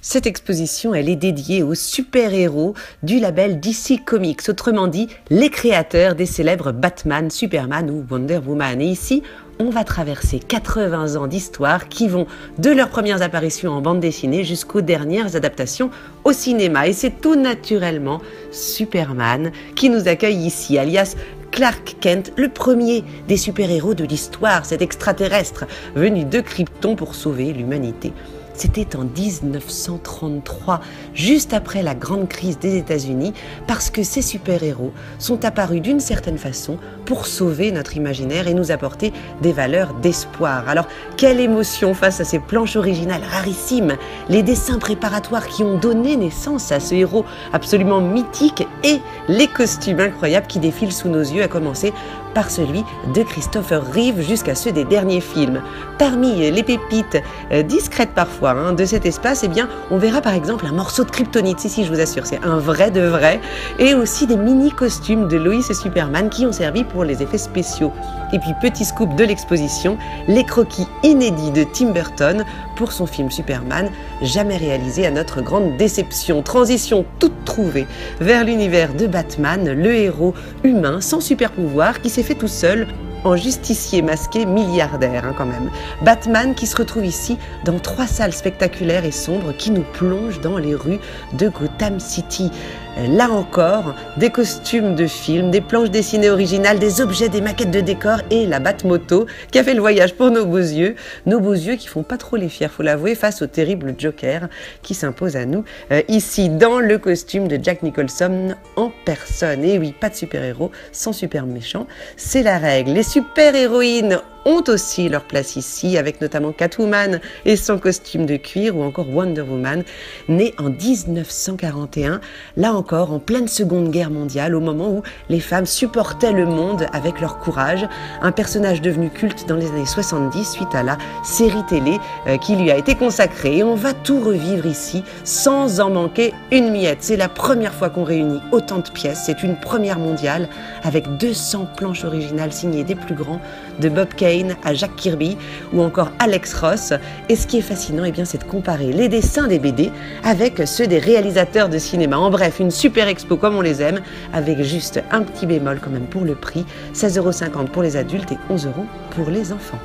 Cette exposition, elle est dédiée aux super-héros du label DC Comics, autrement dit, les créateurs des célèbres Batman, Superman ou Wonder Woman. Et ici, on va traverser 80 ans d'histoire qui vont de leurs premières apparitions en bande dessinée jusqu'aux dernières adaptations au cinéma. Et c'est tout naturellement Superman qui nous accueille ici, alias Clark Kent, le premier des super-héros de l'histoire, cet extraterrestre venu de Krypton pour sauver l'humanité. C'était en 1933, juste après la grande crise des États-Unis, parce que ces super-héros sont apparus d'une certaine façon pour sauver notre imaginaire et nous apporter des valeurs d'espoir. Alors, quelle émotion face à ces planches originales rarissimes, les dessins préparatoires qui ont donné naissance à ce héros absolument mythique et les costumes incroyables qui défilent sous nos yeux, à commencer par celui de Christopher Reeve jusqu'à ceux des derniers films. Parmi les pépites discrètes parfois de cet espace, eh bien, on verra par exemple un morceau de kryptonite, si je vous assure, c'est un vrai de vrai, et aussi des mini-costumes de Lois et Superman qui ont servi pour les effets spéciaux. Et puis petit scoop de l'exposition, les croquis inédits de Tim Burton pour son film Superman, jamais réalisé à notre grande déception. Transition toute trouvée vers l'univers de Batman, le héros humain sans super pouvoir qui s'est fait tout seul en justicier masqué milliardaire quand même. Batman qui se retrouve ici dans 3 salles spectaculaires et sombres qui nous plongent dans les rues de Gotham City. Là encore, des costumes de films, des planches dessinées originales, des objets, des maquettes de décors et la Batmoto qui a fait le voyage pour nos beaux yeux qui font pas trop les fiers, faut l'avouer, face au terrible Joker qui s'impose à nous ici dans le costume de Jack Nicholson en personne. Et oui, pas de super-héros sans super méchants, c'est la règle. Les super-héroïnes ont aussi leur place ici, avec notamment Catwoman et son costume de cuir, ou encore Wonder Woman, née en 1941, là encore en pleine Seconde Guerre mondiale, au moment où les femmes supportaient le monde avec leur courage, un personnage devenu culte dans les années 70 suite à la série télé qui lui a été consacrée. Et on va tout revivre ici, sans en manquer une miette. C'est la première fois qu'on réunit autant de pièces, c'est une première mondiale, avec 200 planches originales signées des plus grands, de Bob Kane à Jack Kirby ou encore Alex Ross. Et ce qui est fascinant, c'est de comparer les dessins des BD avec ceux des réalisateurs de cinéma. En bref, une super expo comme on les aime, avec juste un petit bémol quand même pour le prix, 16,50 € pour les adultes et 11 € pour les enfants.